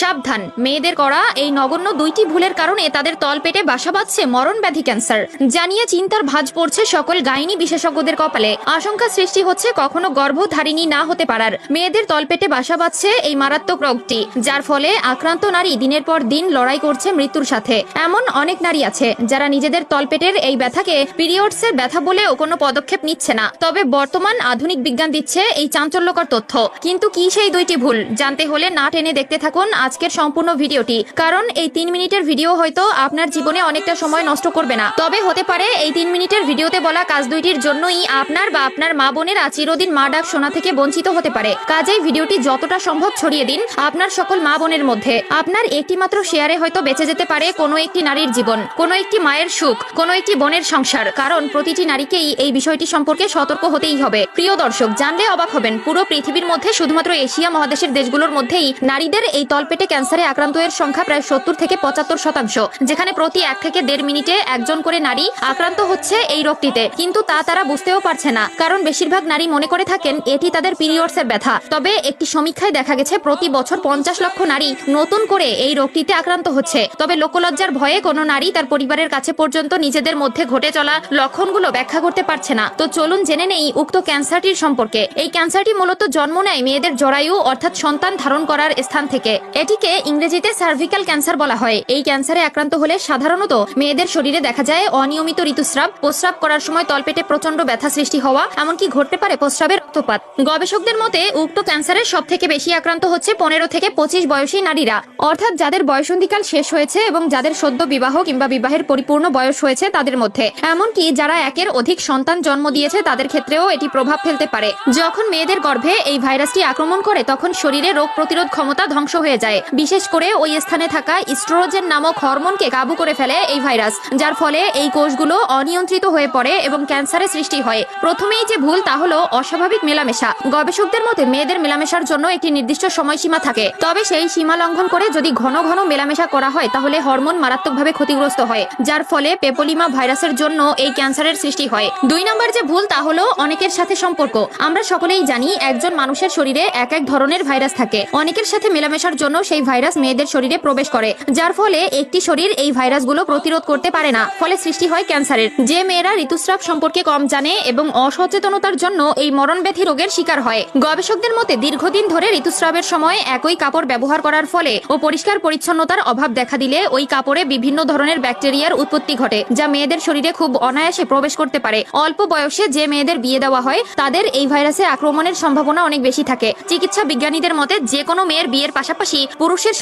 সাবধান, মেয়েদের করা এই নগণ্য দুইটি ভুলের কারণে তাদের তলপেটে বাসা বাঁধছে মরণ ব্যাধি ক্যান্সার জানিয়ে চিন্তার ভাঁজ পড়ছে সকল গাইনি বিশেষজ্ঞদের কপালে। আশঙ্কা সৃষ্টি হচ্ছে কখনো গর্ভধারিণী না হতে পারার। মেয়েদের তলপেটে বাসা বাঁধছে এই মারাত্মক রোগটি, যার ফলে আক্রান্ত নারী দিনের পর দিন লড়াই করছে মৃত্যুর সাথে। এমন অনেক নারী আছে যারা নিজেদের তলপেটের এই ব্যথাকে পিরিয়ডসের ব্যথা বলেও কোনো পদক্ষেপ নিচ্ছে না। তবে বর্তমান আধুনিক বিজ্ঞান দিচ্ছে এই চাঞ্চল্যকর তথ্য। কিন্তু কি সেই দুইটি ভুল? জানতে হলে না টেনে দেখতে থাকুন আজকের সম্পূর্ণ ভিডিওটি, কারণ এই 3 মিনিটের ভিডিও হয়তো আপনার জীবনে অনেকটা সময় নষ্ট করবে না। তবে হতে পারে এই 3 মিনিটের ভিডিওতে বলা কাজ দুইটির জন্যই আপনার বা আপনার মা বোনেরা চিরদিন মা ডাক শোনা থেকে বঞ্চিত হতে পারে। কাজেই ভিডিওটি যতটা সম্ভব ছড়িয়ে দিন আপনার সকল মা বোনের মধ্যে। আপনার একটি মাত্র শেয়ারে হয়তো বেঁচে যেতে পারে কোনো একটি নারীর জীবন, কোনো একটি মায়ের সুখ, কোনো একটি বোনের সংসার। কারণ প্রতিটি নারীকেই এই বিষয়টি সম্পর্কে সতর্ক হতেই হবে। প্রিয় দর্শক, জানলে অবাক হবেন, পুরো পৃথিবীর মধ্যে শুধুমাত্র এশিয়া মহাদেশের দেশগুলোর মধ্যেই নারীদের এই তলপেটে ক্যান্সারে আক্রান্তের সংখ্যা প্রায় 70 থেকে 75%, যেখানে প্রতি 1 থেকে 1.5 মিনিটে একজন করে নারী আক্রান্ত হচ্ছে এই রোগটিতে। কিন্তু তারা বুঝতেও পারছে না, কারণ বেশিরভাগ নারী মনে করে থাকেন এটি তাদের পিরিয়ডসের ব্যথা। তবে একটি সমীক্ষায় দেখা গেছে প্রতি বছর 50 লক্ষ নারী নতুন করে এই রোগটিতে আক্রান্ত হচ্ছে। তবে লোকলজ্জার ভয়ে কোনো নারী তার পরিবারের কাছে পর্যন্ত নিজেদের মধ্যে ঘটে চলা লক্ষণগুলো ব্যাখ্যা করতে পারছে না। তো চলুন জেনে নেই উক্ত ক্যান্সারটির সম্পর্কে। এই ক্যান্সারটি মূলত জন্ম নেয় মেয়েদের জরায়ু অর্থাৎ সন্তান ধারণ করার স্থান থেকে। এটিকে ইংরেজিতে সার্ভিক্যাল ক্যান্সার বলা হয়। এই ক্যান্সারে আক্রান্ত হলে সাধারণত মেয়েদের শরীরে দেখা যায় অনিয়মিত ঋতুস্রাব, প্রস্রাব করার সময় তলপেটে প্রচন্ড ব্যথা সৃষ্টি হওয়া, এমনকি ঘটতে পারে প্রস্রাবের রক্তপাত। গবেষকদের মতে উক্ত ক্যান্সারের সব থেকে বেশি আক্রান্ত হচ্ছে 15 থেকে 25 বয়সী নারীরা, অর্থাৎ যাদের বয়সন্ধিকাল শেষ হয়েছে এবং যাদের সদ্য বিবাহ কিংবা বিবাহের পরিপূর্ণ বয়স হয়েছে তাদের মধ্যে। এমনকি যারা একের অধিক সন্তান জন্ম দিয়েছে তাদের ক্ষেত্রেও এটি প্রভাব ফেলতে পারে। যখন মেয়েদের গর্ভে এই ভাইরাসটি আক্রমণ করে তখন শরীরে রোগ প্রতিরোধ ক্ষমতা ধ্বংস হয়ে যায়। বিশেষ করে ওই স্থানে থাকা ইস্ট্রোজেন নামক হরমোনকে কাবু করে ফেলে এই ভাইরাস, যার ফলে এই কোষগুলো অনিয়ন্ত্রিত হয়ে পড়ে এবং ক্যান্সারের সৃষ্টি হয়। প্রথমেই যে ভুল তা হলো অস্বাভাবিক মেলামেশা। গবেষকদের মতে মেয়েদের মেলামেশার জন্য একটি নির্দিষ্ট সময়সীমা থাকে, তবে সেই সীমা লঙ্ঘন করে যদি ঘন ঘন মেলামেশা করা হয় তাহলে হরমোন মারাত্মকভাবে ক্ষতিগ্রস্ত হয়, যার ফলে পেপোলিমা ভাইরাসের জন্য এই ক্যান্সারের সৃষ্টি হয়। 2 নম্বর যে ভুল তা হলো অনেকের সাথে সম্পর্ক। আমরা সকলেই জানি একজন মানুষের শরীরে এক এক ধরনের ভাইরাস থাকে। অনেকের সাথে মেলামেশার জন্য সেই ভাইরাস মেয়েদের শরীরে প্রবেশ করে, যার ফলে একটি শরীর এই ভাইরাসগুলো প্রতিরোধ করতে পারে না, ফলে সৃষ্টি হয় ক্যান্সারের। যে মেয়েরা ঋতুস্রাব সম্পর্কে কম জানে এবং অসচেতনতার জন্য এই মরণ ব্যাধি রোগের শিকার হয়। গবেষকদের মতে দীর্ঘদিন ধরে ঋতুস্রাবের সময় একই কাপড় ব্যবহার করার ফলে ও পরিষ্কার পরিচ্ছন্নতার অভাব দেখা দিলে ওই কাপড়ে বিভিন্ন ধরনের ব্যাকটেরিয়ার উৎপত্তি ঘটে, যা মেয়েদের শরীরে খুব অনায়াসে প্রবেশ করতে পারে। অল্প বয়সে যে মেয়েদের বিয়ে দেওয়া হয় তাদের এই ভাইরাসে আক্রমণের সম্ভাবনা অনেক বেশি থাকে। চিকিৎসা বিজ্ঞানীদের মতে যে কোনো মেয়ের বিয়ের পাশাপাশি পুরুষের